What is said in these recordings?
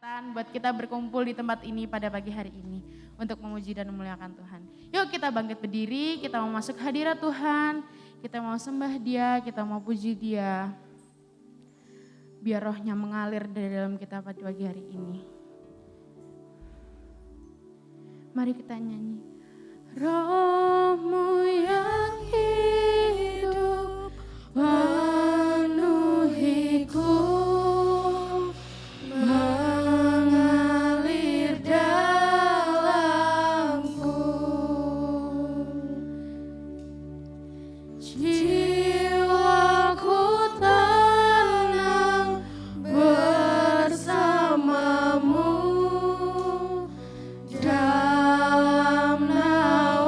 kesempatan buat kita berkumpul di tempat ini pada pagi hari ini untuk memuji dan memuliakan Tuhan. Yuk kita bangkit berdiri, kita mau masuk hadirat Tuhan, kita mau sembah Dia, kita mau puji Dia. Biar rohnya mengalir dari dalam kita pada pagi hari ini. Mari kita nyanyi. Rohmu yang hidup penuhiku, mengalir dalamku. Jiwaku tenang bersamamu dalam naungan.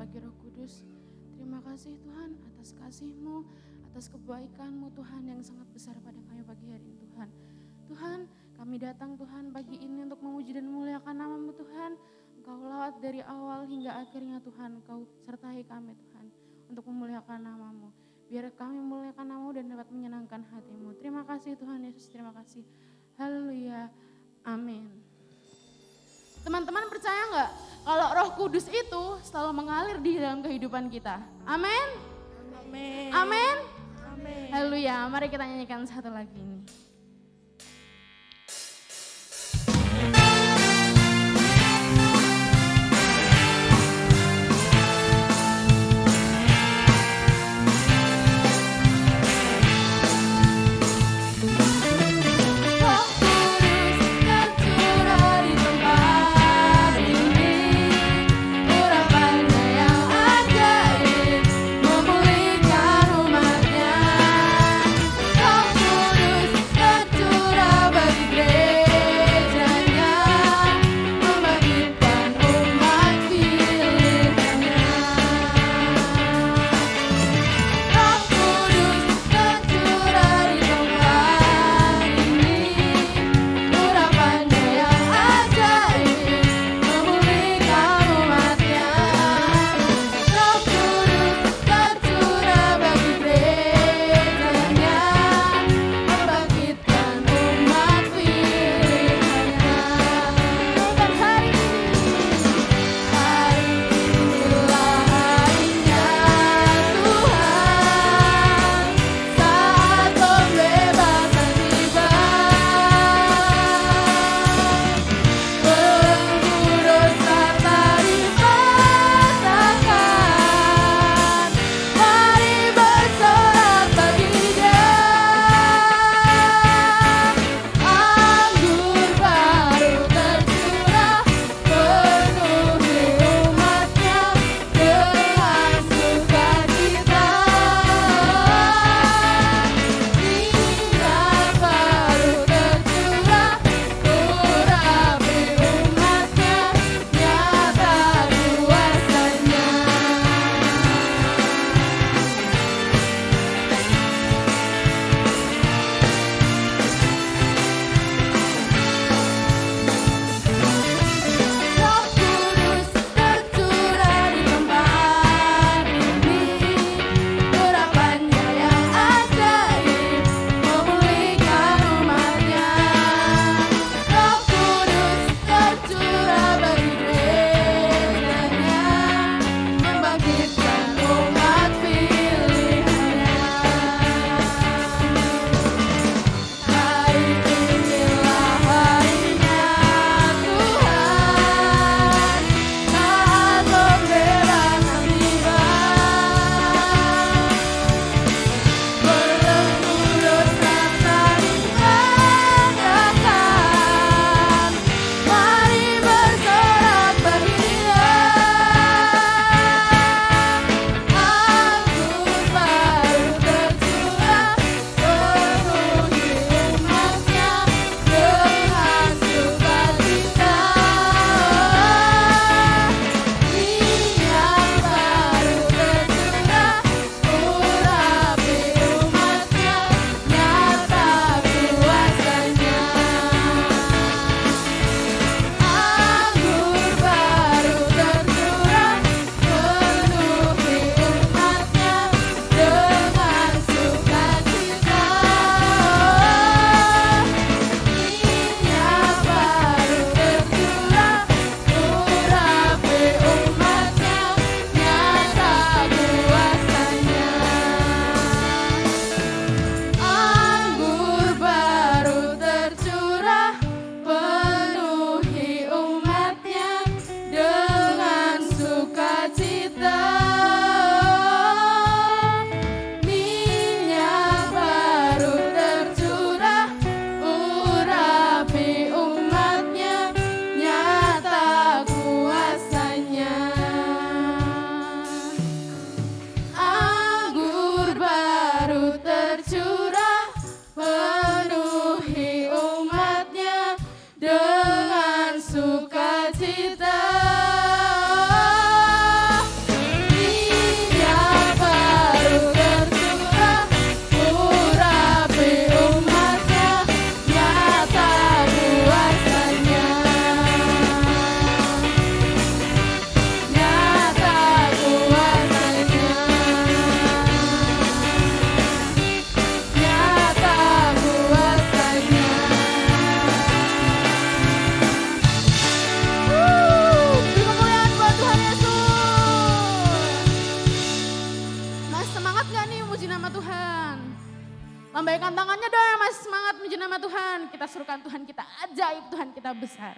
lagi Roh Kudus. Terima kasih Tuhan atas kasih-Mu, atas kebaikan-Mu Tuhan yang sangat besar pada kami pagi hari ini Tuhan. Tuhan, kami datang Tuhan pagi ini untuk memuji dan memuliakan nama-Mu Tuhan. Engkau lawat dari awal hingga akhirnya Tuhan, Engkau sertai kami Tuhan untuk memuliakan nama-Mu. Biar kami memuliakan nama-Mu dan dapat menyenangkan hati-Mu. Terima kasih Tuhan Yesus, terima kasih. Haleluya, amin. Teman-teman percaya nggak kalau Roh Kudus itu selalu mengalir di dalam kehidupan kita? Amin. Amin. Amin. Amin. Haleluya. Mari kita nyanyikan satu lagi ini. Memulihkan umatnya, Roh Kudus Tuhan, kita serukan Tuhan kita ajaib, Tuhan kita besar.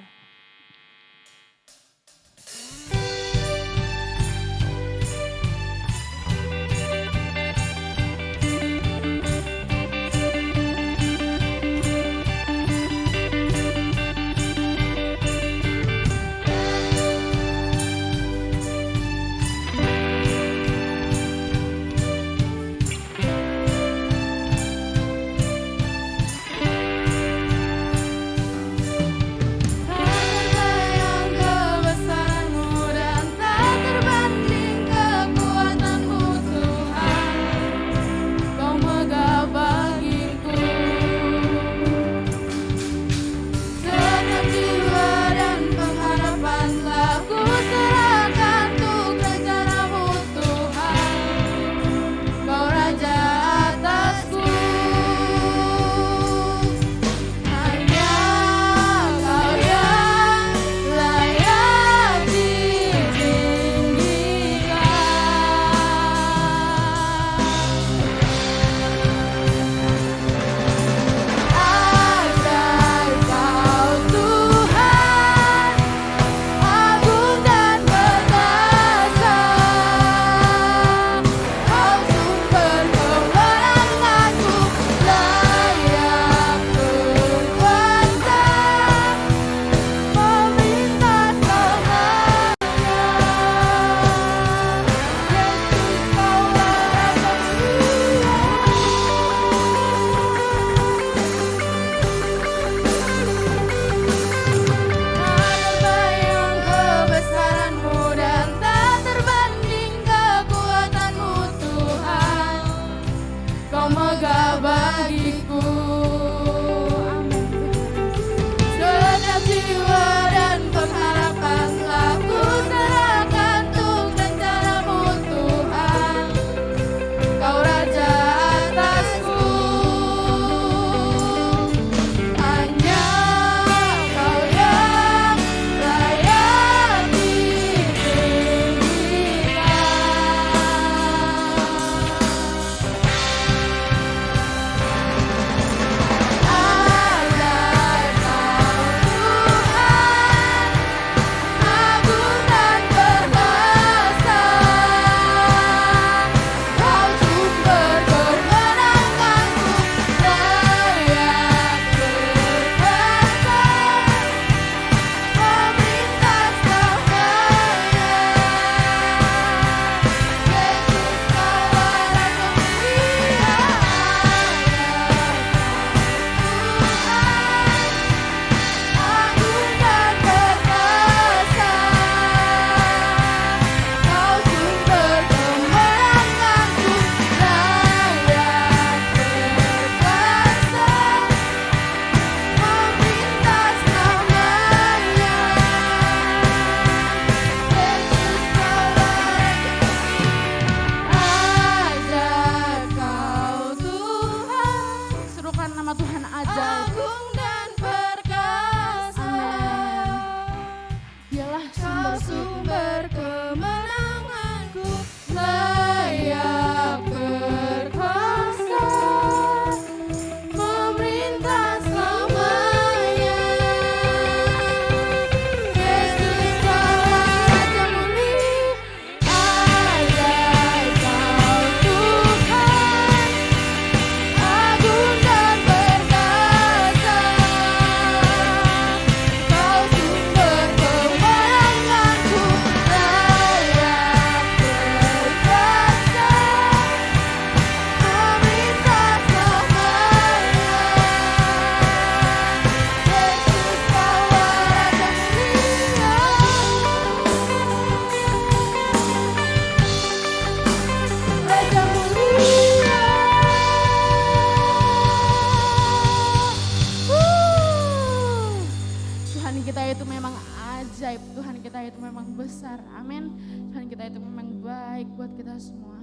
besar. Amin. Tuhan kita itu memang baik buat kita semua.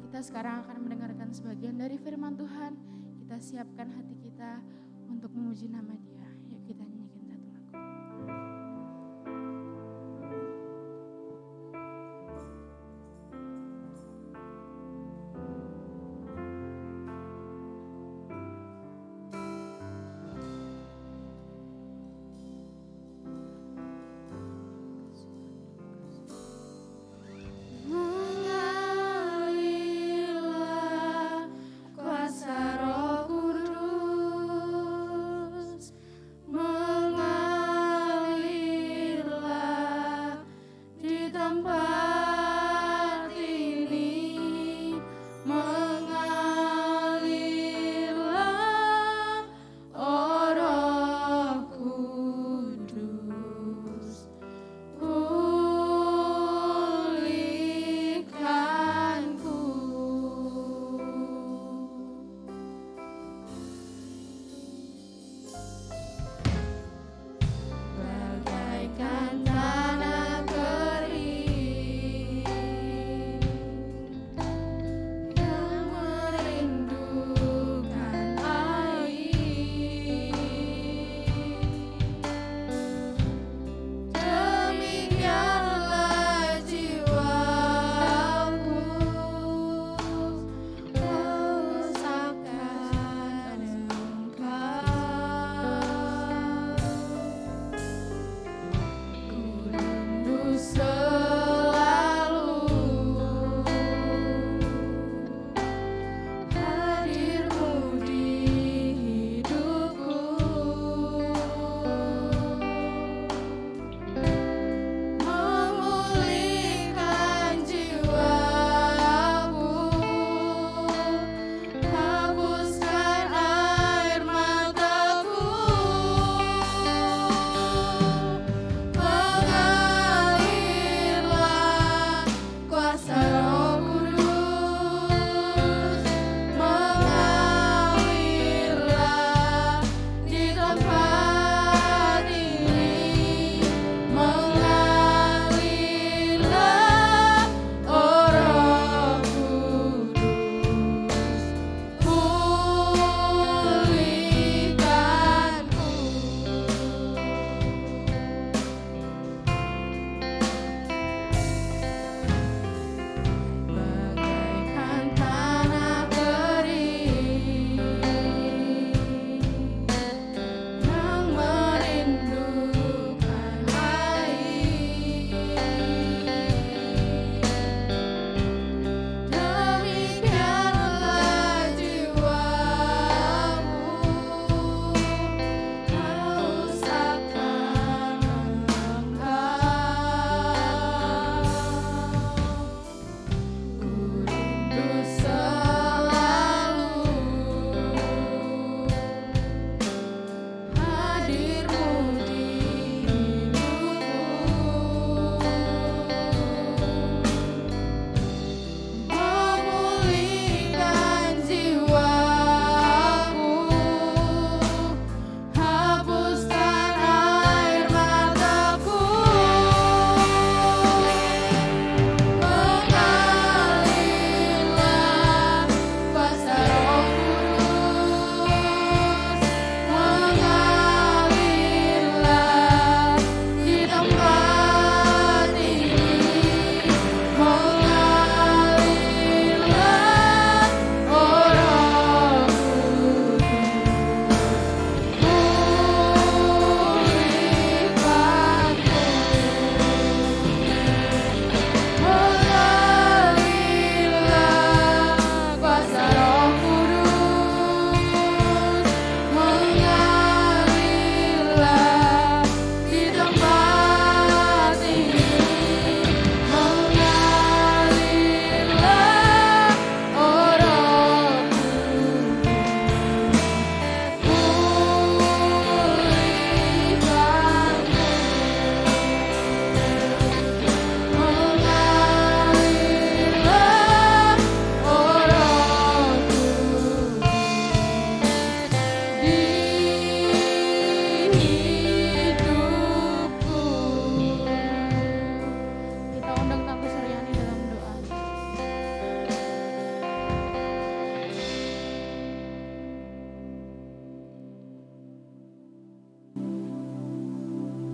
Kita sekarang akan mendengarkan sebagian dari firman Tuhan. Kita siapkan hati kita untuk memuji nama Dia. Yuk kita nyanyikan satu lagu.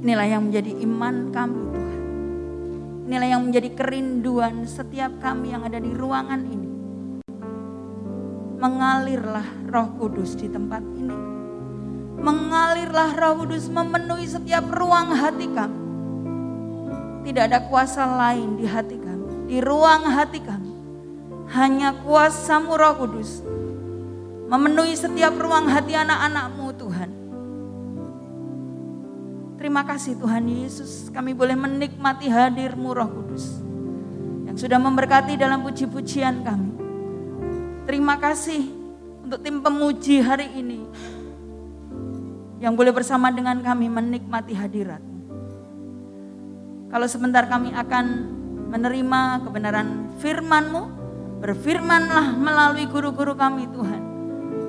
Inilah yang menjadi iman kami Tuhan. Inilah yang menjadi kerinduan setiap kami yang ada di ruangan ini. Mengalirlah Roh Kudus di tempat ini. Mengalirlah Roh Kudus memenuhi setiap ruang hati kami. Tidak ada kuasa lain di hati kami, di ruang hati kami. Hanya kuasa-Mu Roh Kudus memenuhi setiap ruang hati anak-anak-Mu Tuhan. Terima kasih Tuhan Yesus, kami boleh menikmati hadir-Mu Roh Kudus yang sudah memberkati dalam puji-pujian kami. Terima kasih untuk tim pemuji hari ini yang boleh bersama dengan kami menikmati hadirat-Mu. Kalau sebentar kami akan menerima kebenaran firman-Mu, berfirmanlah melalui guru-guru kami Tuhan.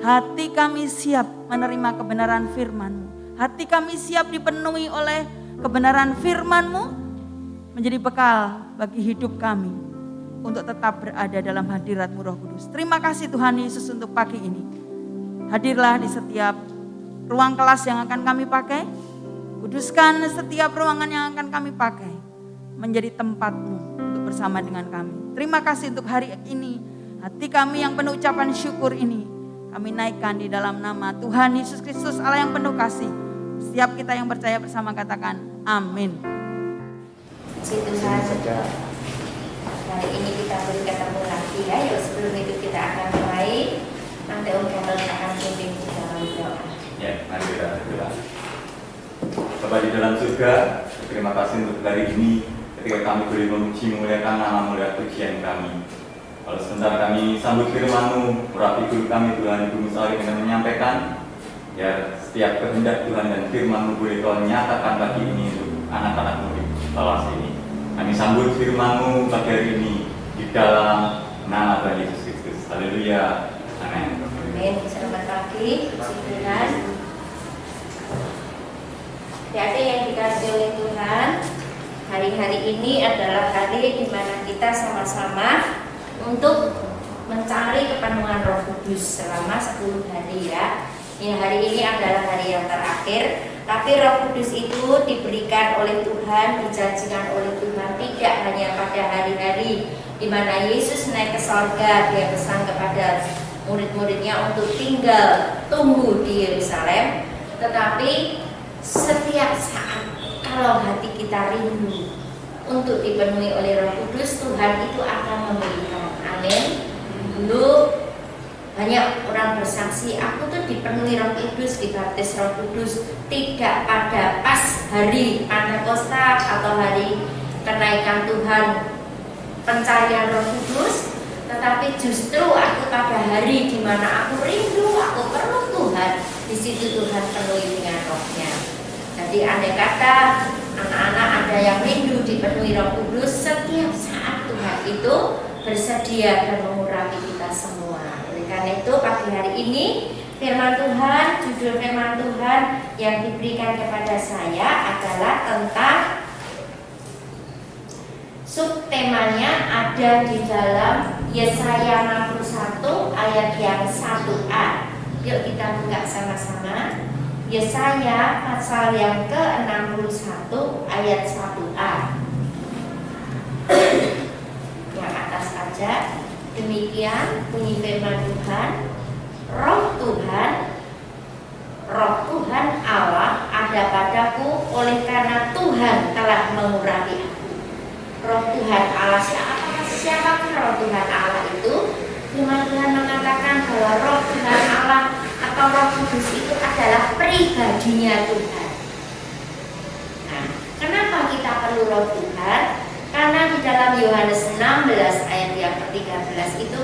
Hati kami siap menerima kebenaran firman-Mu. Hati kami siap dipenuhi oleh kebenaran firman-Mu menjadi bekal bagi hidup kami untuk tetap berada dalam hadirat-Mu Roh Kudus. Terima kasih Tuhan Yesus untuk pagi ini. Hadirlah di setiap ruang kelas yang akan kami pakai. Kuduskan setiap ruangan yang akan kami pakai menjadi tempat-Mu untuk bersama dengan kami. Terima kasih untuk hari ini. Hati kami yang penuh ucapan syukur ini kami naikkan di dalam nama Tuhan Yesus Kristus Allah yang penuh kasih. Setiap kita yang percaya bersama katakan amin. Puji Tuhan, hari ini kita boleh ketemu lagi ya. Yuk sebelum itu kita akan mulai. Nanti Om Carol akan pimpin di dalam doa. Ya, mari kita berdoa. Bapa di dalam surga, terima kasih untuk hari ini ketika kami boleh memuji memuliakan nama mulia pujian kami. Kalau sebentar kami sambut firman-Mu, urapi guru kami Tuhan, Ibu Musari dengan menyampaikan, ya setiap kehendak Tuhan dan firman-Mu boleh Kau nyatakan pagi ini untuk anak-anak-Mu di kelas ini. Kami sambut firman-Mu pagi hari ini di dalam nama Tuhan Yesus Kristus. Haleluya. Amin. Amin. Selamat pagi, puji Tuhan. Adik-adik yang dikasihi oleh Tuhan, hari-hari ini adalah hari di mana kita sama-sama untuk mencari kepenuhan Roh Kudus selama 10 hari ya. Ya, hari ini adalah hari yang terakhir, tapi Roh Kudus itu diberikan oleh Tuhan, dijanjikan oleh Tuhan tidak hanya pada hari-hari di mana Yesus naik ke sorga, Dia pesan kepada murid-muridnya untuk tinggal tunggu di Yerusalem, tetapi setiap saat kalau hati kita rindu untuk dipenuhi oleh Roh Kudus, Tuhan itu akan memberikan. Amin. Dulu banyak orang bersaksi, aku tuh dipenuhi Roh Kudus, dibaptis Roh Kudus tidak pada pas hari Pentakosta atau hari kenaikan Tuhan pencarian Roh Kudus, tetapi justru aku pada hari di mana aku rindu, aku perlu Tuhan, di situ Tuhan penuhi dengan Roh-Nya. Jadi andai kata anak-anak ada yang rindu dipenuhi Roh Kudus, setiap saat Tuhan itu bersedia dan mengurapi kita semua. Oleh karena itu pagi hari ini firman Tuhan, judul firman Tuhan yang diberikan kepada saya adalah tentang subtemanya ada di dalam Yesaya 61 ayat yang 1a. Yuk kita buka sama-sama. Yesaya pasal yang ke-61 ayat 1a. Yang atas aja. Demikian bunyi firman Tuhan. Roh Tuhan Allah ada padaku, oleh karena Tuhan telah mengurapi aku. Roh Tuhan Allah, siapa Roh Tuhan Allah itu? Firman Tuhan mengatakan bahwa Roh Tuhan Allah atau Roh Kudus itu adalah pribadinya Tuhan. Nah, kenapa kita perlu Roh Tuhan? Karena di dalam Yohanes 16 ayat yang ke-13 itu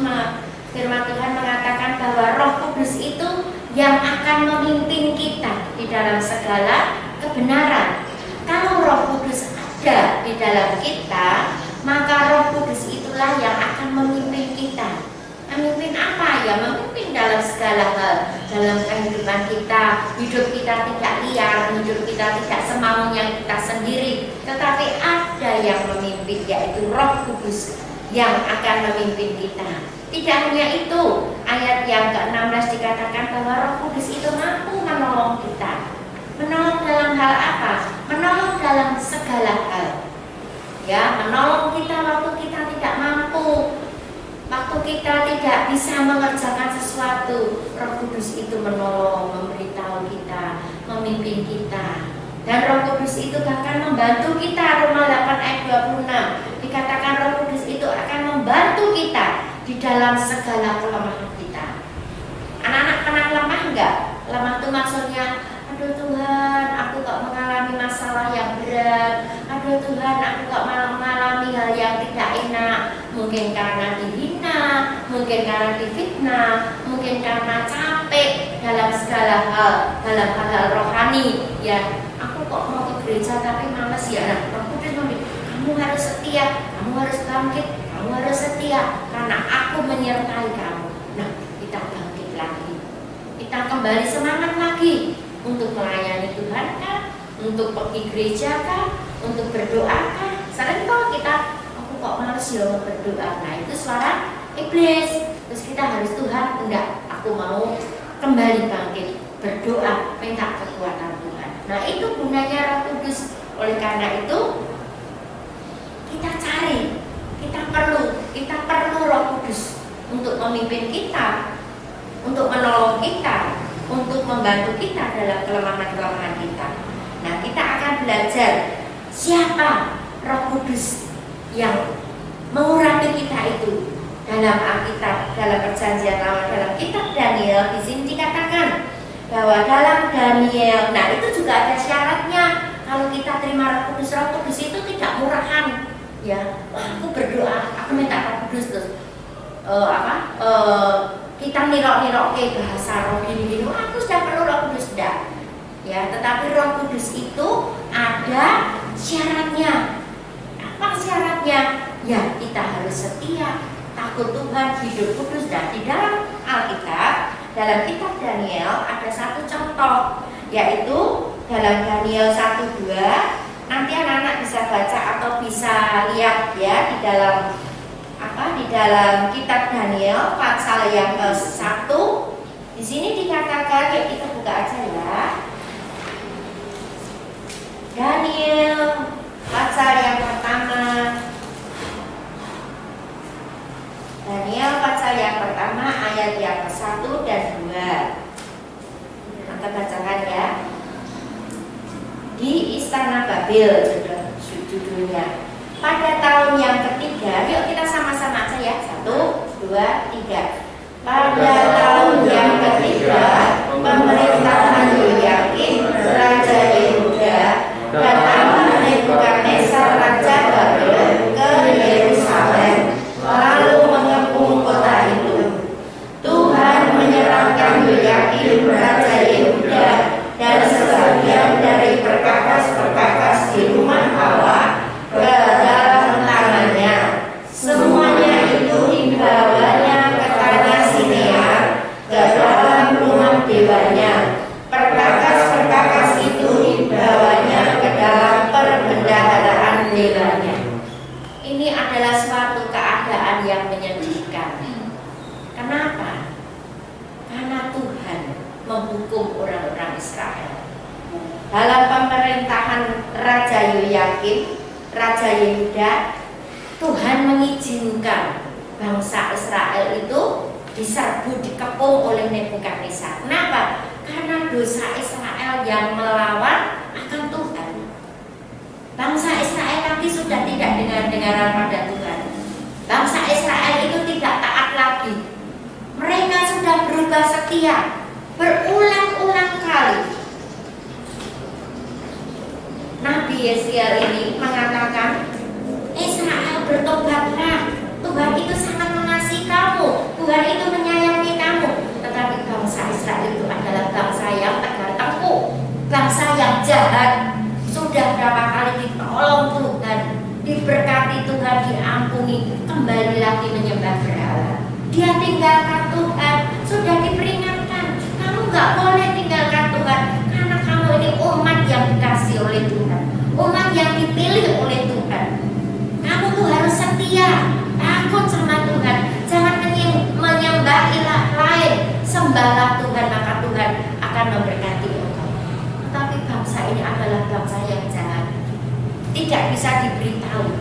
firman Tuhan mengatakan bahwa Roh Kudus itu yang akan memimpin kita di dalam segala kebenaran. Kalau Roh Kudus ada di dalam kita, maka Roh Kudus itulah yang akan memimpin kita. Memimpin apa? Ya memimpin dalam segala hal. Dalam kehidupan kita, hidup kita tidak liar, hidup kita tidak semaunya kita sendiri, tetapi ada yang memimpin, yaitu Roh Kudus yang akan memimpin kita. Tidak hanya itu, ayat yang ke-16 dikatakan bahwa Roh Kudus itu mampu menolong kita. Menolong dalam hal apa? Menolong menolong kita waktu kita tidak mampu, waktu kita tidak bisa mengerjakan sesuatu. Roh Kudus itu menolong, memberitahu kita, memimpin kita. Dan Roh Kudus itu bahkan membantu kita. Roma 8 ayat 26 dikatakan Roh Kudus itu akan membantu kita di dalam segala kelemahan kita. Anak-anak pernah lemah enggak? Lemah itu maksudnya, aduh Tuhan, aku kok mengalami masalah yang berat. Aduh Tuhan, aku kok mengalami hal yang tidak enak. Mungkin karena dihina, mungkin karena difitnah, mungkin karena capek dalam segala hal, dalam hal-hal rohani. Ya, aku kok mau ke gereja tapi males ya. Nah, Roh Kudus kamu harus setia, kamu harus bangkit, kamu harus setia karena aku menyertai kamu. Nah, kita bangkit lagi, kita kembali semangat lagi untuk melayani Tuhan kah, untuk pergi gereja kah, untuk berdoa kah. Sering kok kita, aku kok males ya mau berdoa. Nah, itu suara iblis. Terus kita harus, Tuhan enggak, aku mau kembali bangkit, berdoa, minta kekuatan Tuhan. Nah, itu gunanya Roh Kudus. Oleh karena itu kita cari, kita perlu Roh Kudus untuk memimpin kita, untuk menolong kita, untuk membantu kita dalam kelemahan-kelemahan kita. Nah, kita akan belajar siapa Roh Kudus yang mengurapi kita itu. Dalam Alkitab, dalam Perjanjian Lama, dalam kitab Daniel, di sini dikatakan bahwa dalam Daniel, nah itu juga ada syaratnya. Kalau kita terima Roh Kudus itu tidak murahan. Ya, aku berdoa, aku minta Roh Kudus terus kita nirok-nirok ke bahasa roh gini-gini, aku sudah perlu Roh Kudus, tidak. Ya, tetapi Roh Kudus itu ada syaratnya. Apa syaratnya? Ya, kita harus setia, takut Tuhan, hidup kudus. Dan di dalam Alkitab, dalam kitab Daniel ada satu contoh, yaitu dalam Daniel 1:2. Nanti anak-anak bisa baca atau bisa lihat ya di dalam kitab Daniel pasal yang ke-1. Di sini dikatakan, yuk kita buka aja ya. Daniel pasal yang pertama. Daniel pasal yang pertama ayat yang ke-1 dan 2. Kita bacakan ya. Di Istana Babel judulnya. Pada tahun yang ketiga, yuk kita sama-sama aja ya. 1, 2, 3. Pada tahun yang ketiga pemerintahan Yoyakim Raja Yehuda, datanglah Nebukadnezar Raja Babel ke Yerusalem, lalu mengepung kota itu. Tuhan menyerahkan Yoyakim Raja Yehuda dan sebagian dari perkakas-perkakas di rumah Allah ke dalam tangannya. Semuanya itu dibawanya ke tanah Sinear, ke dalam rumah dewanya. Perkakas-perkakas itu dibawanya ke dalam perbendaharaan dewanya. Ini adalah suatu keadaan yang menyedihkan. Kenapa? Karena Tuhan menghukum orang-orang Israel. Dalam pemerintahan Raja Yoyakim, Raja Yehuda, Tuhan mengizinkan bangsa Israel itu diserbu, dikepung oleh Nebukadnezar. Kenapa? Karena dosa Israel yang melawan akan Tuhan. Bangsa Israel lagi sudah tidak dengar-dengaran pada Tuhan. Bangsa Israel itu tidak taat lagi. Mereka sudah berubah setia berulang-ulang kali. Nabi Yeskiel ini mengatakan, Israel bertobatlah, Tuhan itu sangat mengasihi kamu, Tuhan itu menyayangi kamu. Tetapi bangsa Israel itu adalah bangsa yang tegar tengkuk, bangsa yang jahat. Sudah berapa kali ditolong Tuhan, diberkati Tuhan, diampuni, kembali lagi menyembah berhala. Dia tinggalkan Tuhan, sudah diperingatkan, kamu gak boleh tinggalkan Tuhan, karena kamu ini umat yang dikasih oleh Tuhan, umat yang dipilih oleh Tuhan. Kamu tuh harus setia, takut sama Tuhan, jangan menyembah ilah lain. Sembahlah Tuhan, maka Tuhan akan memberkati engkau. Tetapi bangsa ini adalah bangsa yang jahat, tidak bisa diberitahu.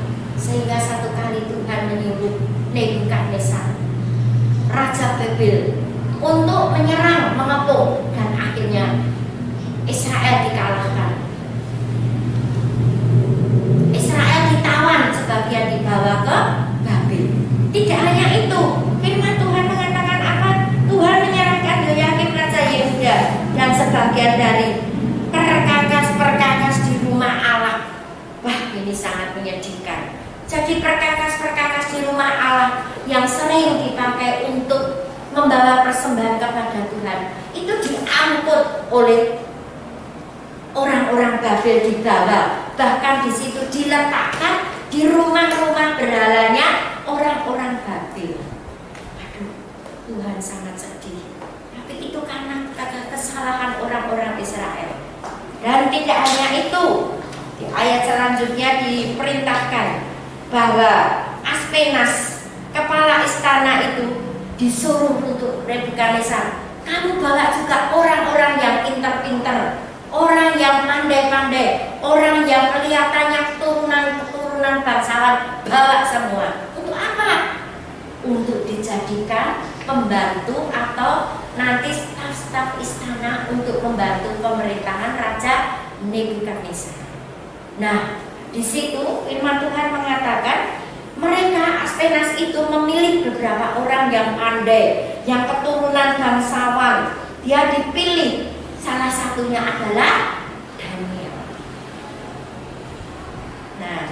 Sehingga satu kali Tuhan menyuruh Nebukadnezar, Raja Babel, untuk menyerang, mengepung, dan akhirnya Israel dikalahkan. Israel ditawan, sebagian dibawa ke Babel. Tidak hanya itu, firman Tuhan mengatakan apa? Tuhan menyerahkan Yehoyakim Raja Yehuda dan sebagian dari perkakas-perkakas di rumah Allah. Wah, ini sangat menyedihkan. Jadi perkakas-perkakas di rumah Allah yang sering dipakai untuk membawa persembahan kepada Tuhan itu diangkut oleh orang-orang Babel, dibawa, bahkan di situ diletakkan di rumah-rumah berhalanya orang-orang Babel. Aduh, Tuhan sangat sedih. Tapi itu karena kesalahan orang-orang Israel. Dan tidak hanya itu, di ayat selanjutnya diperintahkan bahwa Aspenas, kepala istana itu, disuruh untuk Nebukadnezar, kamu bawa juga orang-orang yang pintar-pintar, orang yang pandai-pandai, orang yang kelihatannya keturunan bangsawan, bawa semua. Untuk apa? Untuk dijadikan pembantu atau nanti staf-staf istana untuk membantu pemerintahan Raja Nebukadnezar. Nah, di situ firman Tuhan mengatakan mereka Aspenas itu memilih beberapa orang yang pandai, yang keturunan bangsawan. Dia dipilih, salah satunya adalah Daniel. Nah,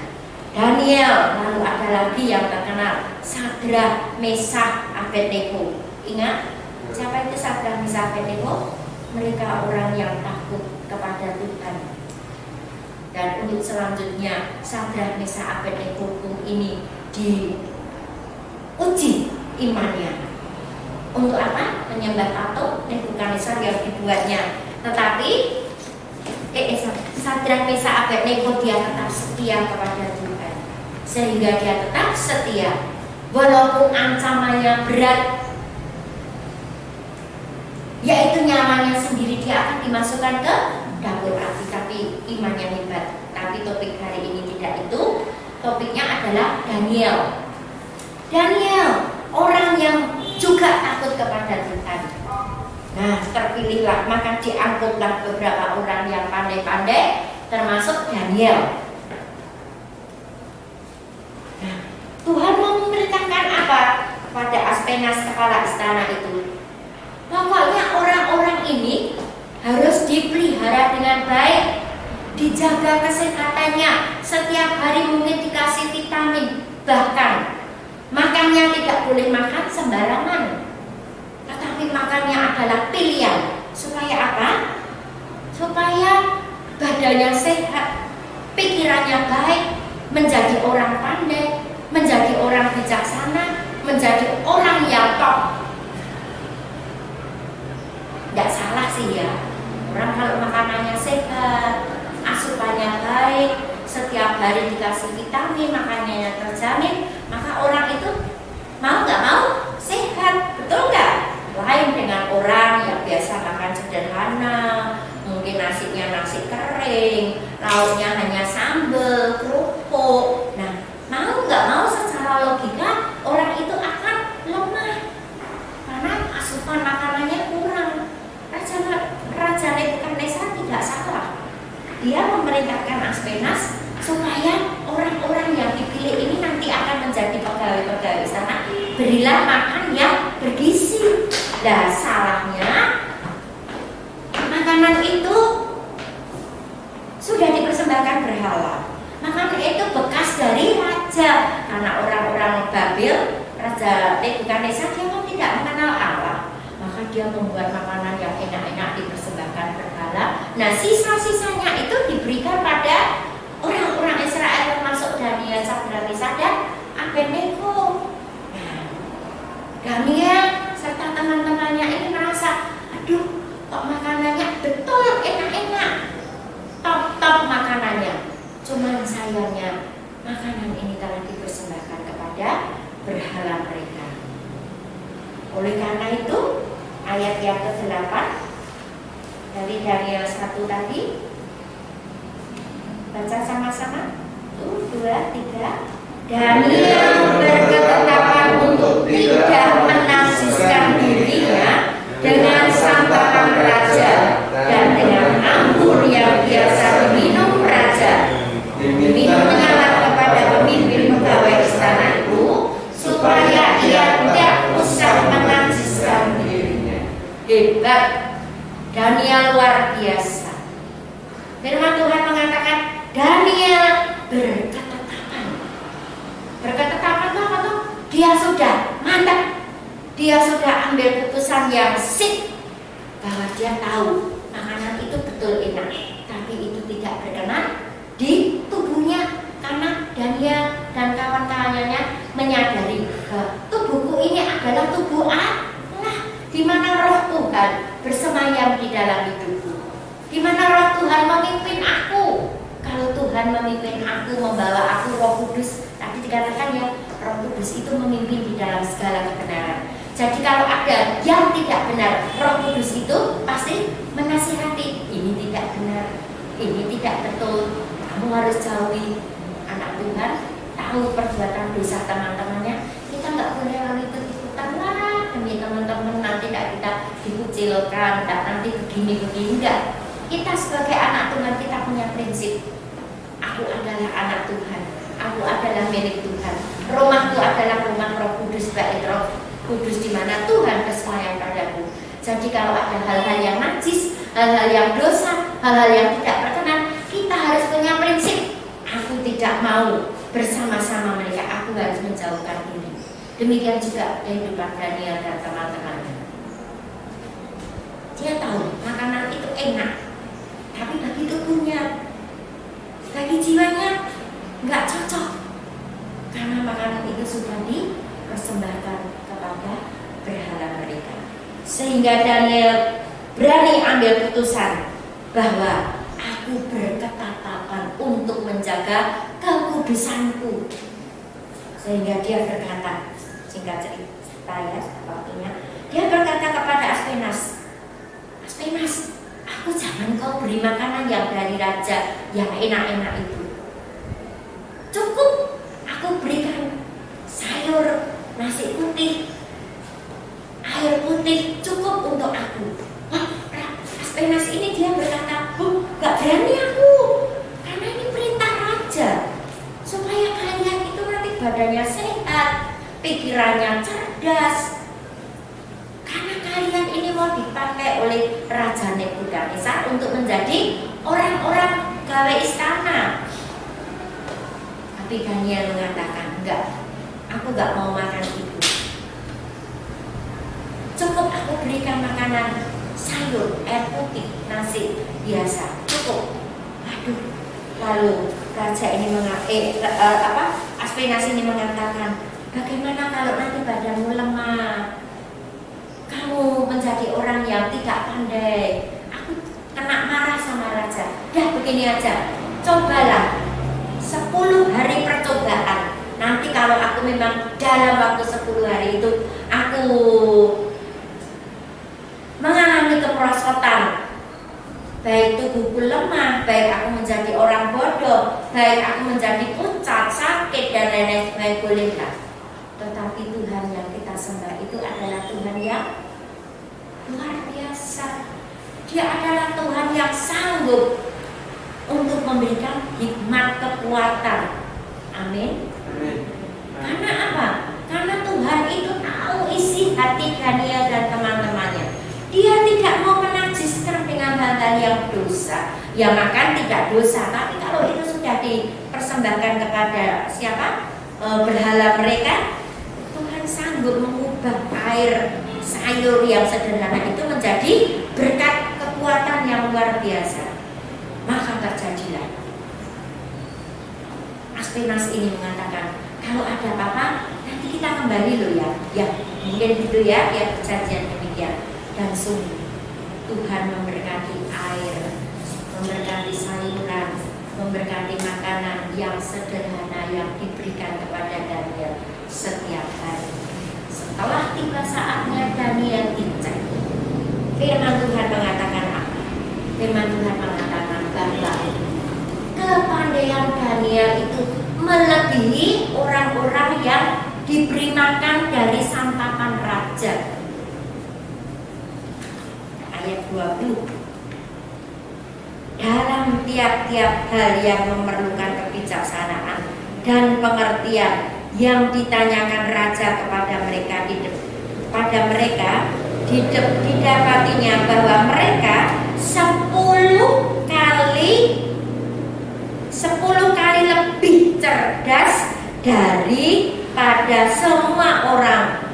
Daniel, lalu ada lagi yang terkenal, Sadrah, Meshach, Abednego. Ingat siapa itu Sadrah, Meshach, Abednego? Mereka orang yang takut kepada Tuhan. Dan untuk selanjutnya Sadrah, Meshach, Abednego ini diuji imannya. Untuk apa? Menyembah patung Nebukadnezar yang dibuatnya. Tetapi Sadrah, Meshach, Abednego dia tetap setia kepada Tuhan. Sehingga dia tetap setia walaupun ancamannya berat, yaitu nyawanya sendiri, dia akan dimasukkan ke dapur api, tapi imannya hebat. Tapi topik hari ini tidak itu. Topiknya adalah Daniel. Daniel, orang yang juga takut kepada Tuhan. Nah, terpilihlah, maka diangkutlah beberapa orang yang pandai-pandai, termasuk Daniel. Nah, Tuhan mau memerintahkan apa pada Aspenas, kepala istana itu? Pokoknya orang-orang ini harus dipelihara dengan baik, dijaga kesehatannya, setiap hari mungkin dikasih vitamin, bahkan makannya tidak boleh makan sembarangan, tetapi makannya adalah pilihan. Supaya apa? Supaya badannya sehat, pikirannya baik, menjadi orang pandai, menjadi orang bijaksana, menjadi orang yang top. Tidak salah sih ya, orang kalau makanannya sehat, asupannya baik, setiap hari dikasih vitamin, makanannya terjamin, maka orang itu mau nggak mau sehat, betul nggak? Lain dengan orang yang biasa makan sederhana, mungkin nasinya nasi kering, lauknya hanya sambal, kerupuk. Nah, mau nggak mau secara logika orang itu akan lemah karena asupan makanannya kurang. Raja Nebukadnezar tidak salah. Dia memerintahkan Aspenas supaya orang-orang yang dipilih ini nanti akan menjadi pegawai-pegawai istana, berilah makan yang bergizi. Nah, salahnya makanan itu sudah dipersembahkan berhala. Makanan itu bekas dari raja, karena orang-orang Babel, Raja Nebukadnezar dia kan tidak mengenal Allah, maka dia membuat makanan yang enak-enak dipersembahkan berhala. Nah, sisa-sisanya itu diberikan pada orang-orang Israel, termasuk Daniel, Sadrah, Meshach, dan Abednego. Nah, Daniel serta teman-temannya ini merasa, aduh, kok makanannya betul enak-enak, top-top makanannya. Cuman sayangnya makanan ini telah dipersembahkan kepada berhala mereka. Oleh karena itu, ayat yang ke-8 dari Daniel 1 tadi, baca sama-sama. 1, 2, 3. Daniel berketetapan untuk tidak menasiskan dirinya dengan santapan raja dan dengan anggur yang biasa diminum raja, diminum menyalak kepada pemimpin pegawai istana itu, supaya ia tidak usah menajiskan dirinya. Hebat, Daniel luar biasa. Firman Tuhan mengatakan Daniel berketetapan. Berketetapan itu apa tuh? Dia sudah mantap. Dia sudah ambil putusan yang sip bahwa dia tahu makanan itu betul enak, tapi itu tidak berkenan di tubuhnya, karena Daniel dan kawan-kawannya menyadari bahwa tubuhku ini adalah tubuh Allah, di mana roh Tuhan bersemayam di dalam hidupku, di mana roh Tuhan memimpin aku. Kalau Tuhan memimpin aku, membawa aku, Roh Kudus, tadi dikatakan ya, Roh Kudus itu memimpin di dalam segala kebenaran. Jadi kalau ada yang tidak benar, Roh Kudus itu pasti menasihati, ini tidak benar, ini tidak betul, kamu harus jauhi. Anak Tuhan tahu perbuatan dosa teman-temannya, kita nggak boleh lalu ikut-ikutan lah demi teman-teman, nanti tidak kita dikucilkan, nanti begini-begini. Enggak. Kita sebagai anak Tuhan, kita punya prinsip. Aku adalah anak Tuhan, aku adalah milik Tuhan. Rumahku adalah rumah Roh Kudus, bait Roh Kudus di mana Tuhan bersemayam padaku. Jadi kalau ada hal-hal yang najis, hal-hal yang dosa, hal-hal yang tidak berkenan, kita harus punya prinsip. Aku tidak mau bersama-sama mereka, aku harus menjauhkan diri. Demikian juga kehidupan Daniel dan teman-temannya. Dia tahu makanan itu enak, tapi bagi tubuhnya, bagi jiwanya nggak cocok, karena makanan itu sudah dipersembahkan kepada berhala mereka. Sehingga Daniel berani ambil putusan bahwa aku berketetapan untuk menjaga kekudusanku. Sehingga dia berkata, singkat cerita ya waktunya, dia berkata kepada Aspenas, Aspenas, aku jangan kau beri makanan yang dari raja yang enak-enak itu. Cukup aku berikan sayur, nasi putih, air putih, cukup untuk aku. Wah, Aspenas ini dia berkata, gak berani aku, karena ini perintah raja, supaya kalian itu nanti badannya sehat, pikirannya cerdas, karena kalian ini mau dipakai oleh Raja Nebukadnezar untuk menjadi orang-orang gawe istana. Tapi Daniel mengatakan, enggak, aku enggak mau makan itu. Cukup aku berikan makanan sayur, air putih, nasi biasa, cukup. Aduh, lalu raja ini Aspenas ini mengatakan, bagaimana kalau nanti badanmu lemah, kamu menjadi orang yang tidak pandai. Aku kena marah sama raja. Dah begini aja, cobalah 10 hari percobaan. Nanti kalau aku memang dalam waktu 10 hari itu aku mengalami kemerosotan, baik tubuhku lemah, baik aku menjadi orang bodoh, baik aku menjadi pucat, sakit dan lain-lain sebagainya, bolehlah. Tetapi Tuhan yang kita sembah itu adalah Tuhan yang luar biasa. Dia adalah Tuhan yang sanggup untuk memberikan hikmat kekuatan. Amin. Karena apa? Karena Tuhan itu tahu isi hati Daniel dan teman-temannya. Dia tidak mau menajiskan dengan hal-hal yang dosa. Yang makan tidak dosa, tapi kalau itu sudah dipersembahkan kepada siapa? Berhala mereka, Tuhan sanggup mengubah air sayur yang sederhana itu menjadi berkat kekuatan yang luar biasa. Maka terjadilah. Aspenas ini mengatakan, kalau ada apa-apa nanti kita kembali loh ya. Ya mungkin gitu ya, ya perjanjian demikian. Dan sungguh Tuhan memberkati air, memberkati sayuran, memberkati makanan yang sederhana yang diberikan kepada Daniel setiap hari. Setelah tiba saatnya Daniel dicek, firman Tuhan mengatakan apa? Firman Tuhan mengatakan bahwa kepandaian Daniel itu melebihi orang orang yang diberi makan dari santapan raja. Ayat 20. Dalam tiap-tiap hal yang memerlukan kebijaksanaan dan pengertian yang ditanyakan raja kepada mereka didapatinya bahwa mereka 10 kali lebih cerdas daripada semua orang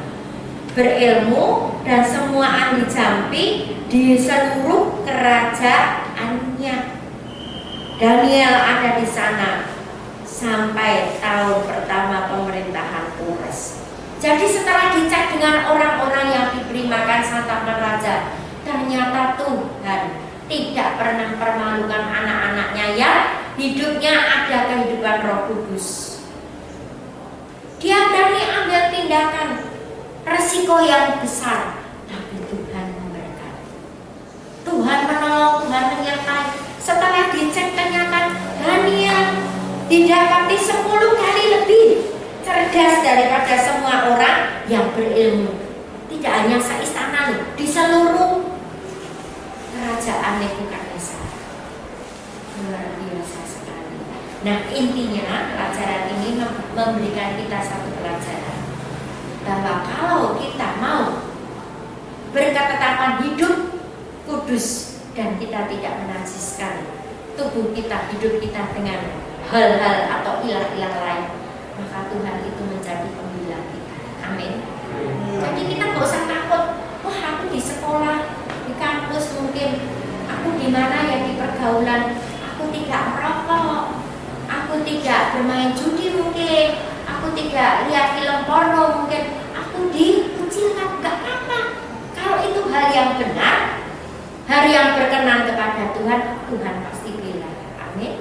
berilmu dan semua ahli jampi di seluruh kerajaannya. Daniel ada di sana sampai tahun pertama pemerintahan Kores. Jadi setelah dicek dengan orang-orang yang diberi makan santapan raja, ternyata Tuhan tidak pernah mempermalukan anak-anaknya yang hidupnya ada kehidupan Roh Kudus. Dia berani ambil tindakan resiko yang besar, tapi Tuhan memberkati. Tuhan menolong, Tuhan menyertai. Setelah dicek ternyata Daniel didapati 10 kali lebih cerdas daripada semua orang yang berilmu. Tidak hanya seistana loh, di seluruh kerajaan Nebukadnezar. Luar biasa sekali. Nah, intinya pelajaran ini memberikan kita satu pelajaran, bahwa kalau kita mau berketetapan hidup kudus dan kita tidak menajiskan tubuh kita, hidup kita dengan hal-hal atau ilah-ilah lain, maka Tuhan itu menjadi pembela kita. Amin. Jadi kita nggak usah takut. Wah, aku di sekolah, di kampus mungkin, aku di mana ya di pergaulan, aku tidak merokok, aku tidak bermain judi mungkin, aku tidak lihat film porno mungkin, aku dikucilkan, nggak apa-apa. Kalau itu hal yang benar, hal yang berkenan kepada Tuhan, Tuhan pasti bela. Amin.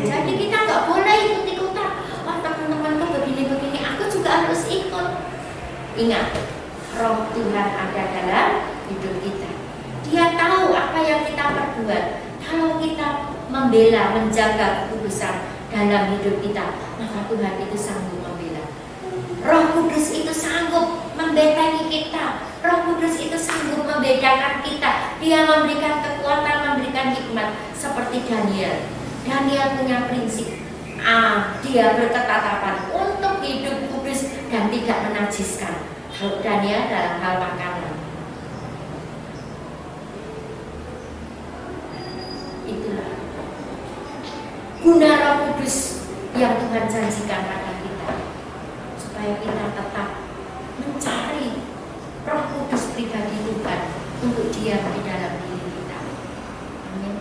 Jadi kita nggak boleh ikut-ikutan. Wah, teman-temanku begini-begini, aku juga harus ikut. Ingat, Roh Tuhan ada dalam hidup kita. Dia tahu apa yang kita perbuat. Kalau kita membela, menjaga kekudusan dalam hidup kita, maka Tuhan itu sanggup membela. Roh Kudus itu sanggup membentengi kita. Roh Kudus itu sanggup membedakan kita. Dia memberikan kekuatan, memberikan hikmat. Seperti Daniel. Daniel punya prinsip. Dia berketetapan untuk hidup kudus dan tidak menajiskan. Kalau Daniel dalam hal makanan, itulah guna Roh Kudus yang Tuhan janjikan pada kita, supaya kita tetap mencari Roh Kudus pribadi Tuhan untuk diam di dalam diri kita. Amin.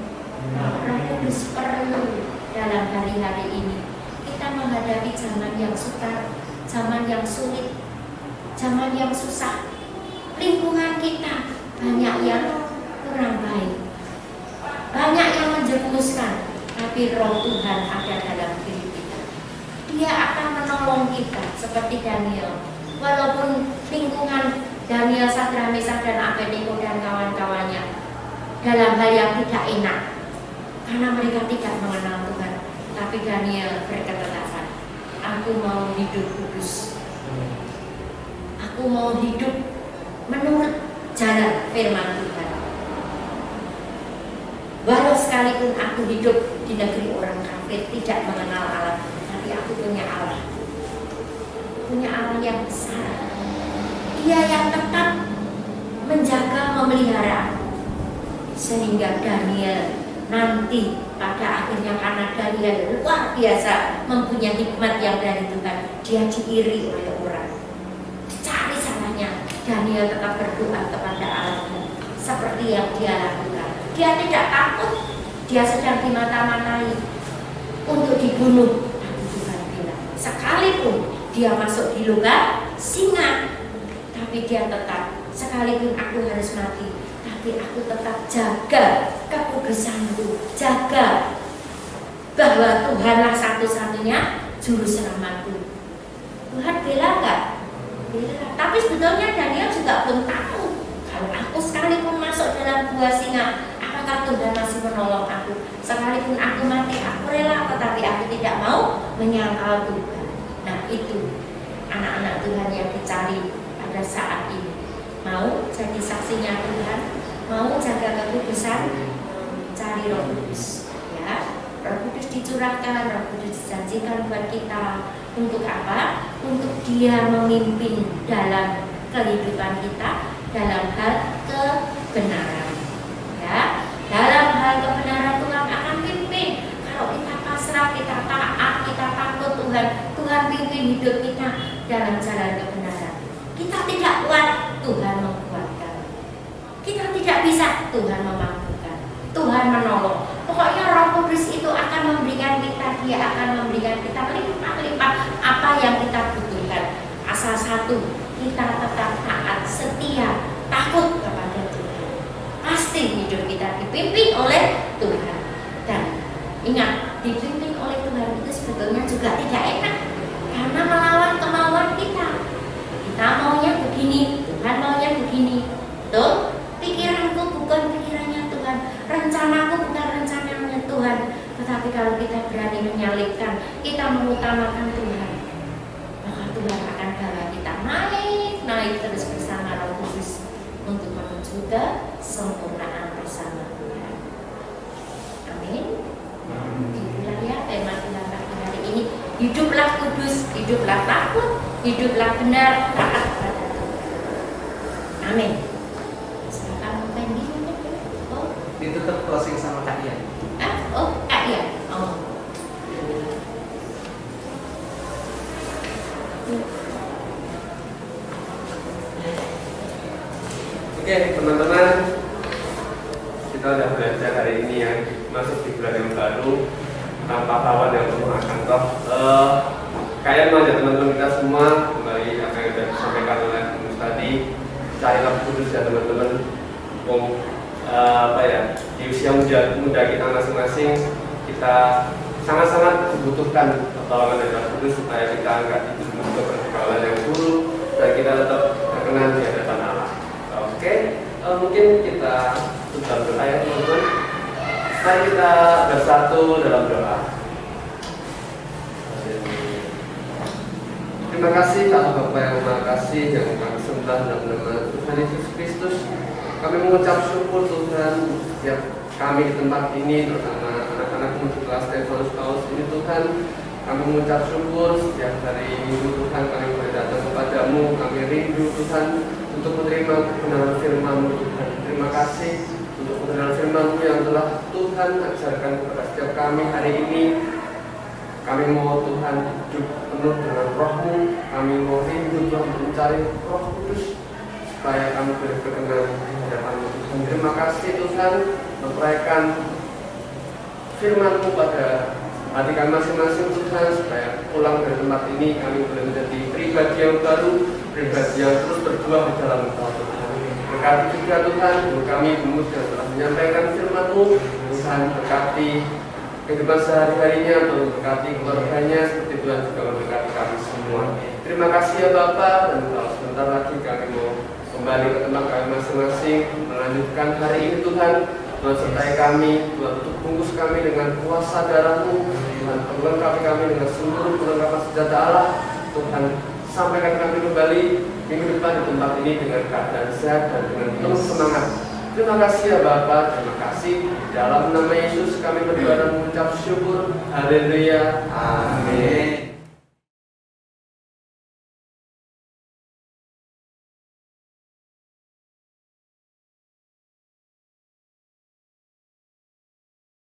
Roh Kudus perlu dalam hari-hari ini. Kita menghadapi zaman yang sukar, zaman yang sulit, zaman yang susah. Lingkungan kita banyak yang kurang baik, banyak yang menjerumuskan, tapi Roh Tuhan ada dalam diri kita. Dia akan menolong kita seperti Daniel. Walaupun lingkungan Daniel, Sadrak, Mesak, dan Abednego dan kawan-kawannya dalam hal yang tidak enak, karena mereka tidak mengenal Tuhan, tapi Daniel berketetapan, aku mau hidup kudus, aku mau hidup menurut jalan firman Tuhan. Walau sekalipun aku hidup di negeri orang kafir, tidak mengenal Allah, tapi aku punya Allah, punya Allah yang besar. Dia yang tetap menjaga, memelihara aku. Sehingga Daniel nanti pada akhirnya, karena Daniel luar biasa mempunyai hikmat yang dari Tuhan, dia diiri oleh orang. Dicari salahnya, Daniel tetap berdoa kepada Allah seperti yang dia lakukan. Dia tidak takut, dia sedang dimata-matai untuk dibunuh, tapi Tuhan bilang, sekalipun dia masuk di lubang singa, tapi dia tetap, sekalipun aku harus mati, tapi aku tetap jaga kekudusanku, jaga bahwa Tuhanlah satu-satunya juru selamatku. Tuhan bela nggak? Bela. Tapi sebetulnya Daniel juga pun tahu, kalau aku sekalipun masuk dalam gua singa, apakah Tuhan masih menolong aku? Sekalipun aku mati, aku rela, tetapi aku tidak mau menyangkal Tuhan. Nah, itu anak-anak Tuhan yang dicari pada saat ini. Mau jadi saksinya Tuhan, mau jaga kekudusan, cari Roh Kudus. Ya, Roh Kudus dicurahkan, Roh Kudus dijanjikan buat kita. Untuk apa? Untuk Dia memimpin dalam kehidupan kita, dalam hal kebenaran. Ya, dalam hal kebenaran Tuhan akan pimpin. Kalau kita pasrah, kita taat, kita takut Tuhan, Tuhan pimpin hidup kita dalam jalan kebenaran. Kita tidak kuat, Tuhan menguatkan. Kita tidak bisa, Tuhan memampukan. Tuhan menolong. Pokoknya Roh Kudus itu akan memberikan kita, Dia akan memberikan kita melimpah-limpah apa yang kita butuhkan. Asal satu, kita tetap taat, setia, takut kepada Tuhan. Pasti hidup kita dipimpin oleh Tuhan. Dan ingat, dipimpin oleh Tuhan itu sebetulnya juga tidak enak, karena melawan kemauan kita. Kita maunya begini, Tuhan maunya begini. Betul? Pikiranku bukan pikirannya Tuhan, rencanaku bukan rencananya Tuhan. Tetapi kalau kita berani menyalipkan, kita mengutamakan Tuhan, maka Tuhan akan bawa kita naik terus bersama Roh Kudus untuk menuju ke sempurnaan bersama Tuhan. Amin. Itulah ya tema Tuhan pagi hari ini. Hiduplah kudus, hiduplah takut, hiduplah benar, taat pada Tuhan. Amin. Silakan Fendi. Oh, Ditutup closing sama Kak Ian. Kak Ian. Oh. Oke, teman-teman, kita sudah belajar hari ini ya, masuk di bulan yang baru tanpa lawan yang penuh akan roh. Kayak mengajak teman-teman kita semua kembali apa yang sudah disampaikan oleh Gus tadi, carilah kudus ya teman-teman. Di usia muda kita masing-masing, kita sangat-sangat membutuhkan pertolongan dari Roh Kudus supaya kita enggak dituntut ke pergaulan yang buruk dan kita tetap berkenan di hadapan Allah. Oke, mungkin kita tutup doa ya teman-teman. Mari kita bersatu dalam doa. Terima kasih Allah Bapa yang Maha Kasih yang kami sembah dalam nama Tuhan Yesus Kristus. Kami mengucap syukur Tuhan setiap kami di tempat ini, terutama anak-anak di kelas Stefanus Paulus ini Tuhan. Kami mengucap syukur setiap hari Minggu Tuhan kami boleh datang kepadamu. Kami rindu Tuhan untuk menerima kebenaran firman-Mu Tuhan. Terima kasih untuk kebenaran firman-Mu yang telah Tuhan ajarkan kepada setiap kami hari ini. Kami mau Tuhan hidup penuh dengan Roh-Mu. Kami mau rindu Tuhan mencari Roh Kudus supaya kami boleh berkenan di hadapan-Mu Tuhan. Terima kasih Tuhan mempraktikkan firman-Mu pada hati kami masing-masing Tuhan, supaya pulang dari tempat ini kami boleh menjadi pribadi yang baru, pribadi yang terus berbuah di dalam Engkau Tuhan. Berkati juga Tuhan untuk kami pemus yang telah menyampaikan firman-Mu Tuhan, berkati kehidupan sehari-harinya, berkati keluarganya, seperti Tuhan juga memberkati kami semua. Terima kasih ya Bapak, dan kalau sebentar lagi kami mau kembali ke tempat kami masing-masing, melanjutkan hari ini Tuhan. Tuhan sertai kami, Tuhan tutup bungkus kami dengan kuasa darah-Mu, Tuhan perlengkapi kami dengan seluruh perlengkapan senjata Allah. Tuhan sampaikan kami kembali minggu depan di tempat ini dengan keadaan sehat dan dengan penuh semangat. Terima kasih ya Bapak, terima kasih. Dalam nama Yesus kami berdoa dan mengucap syukur. Haleluya. Amin.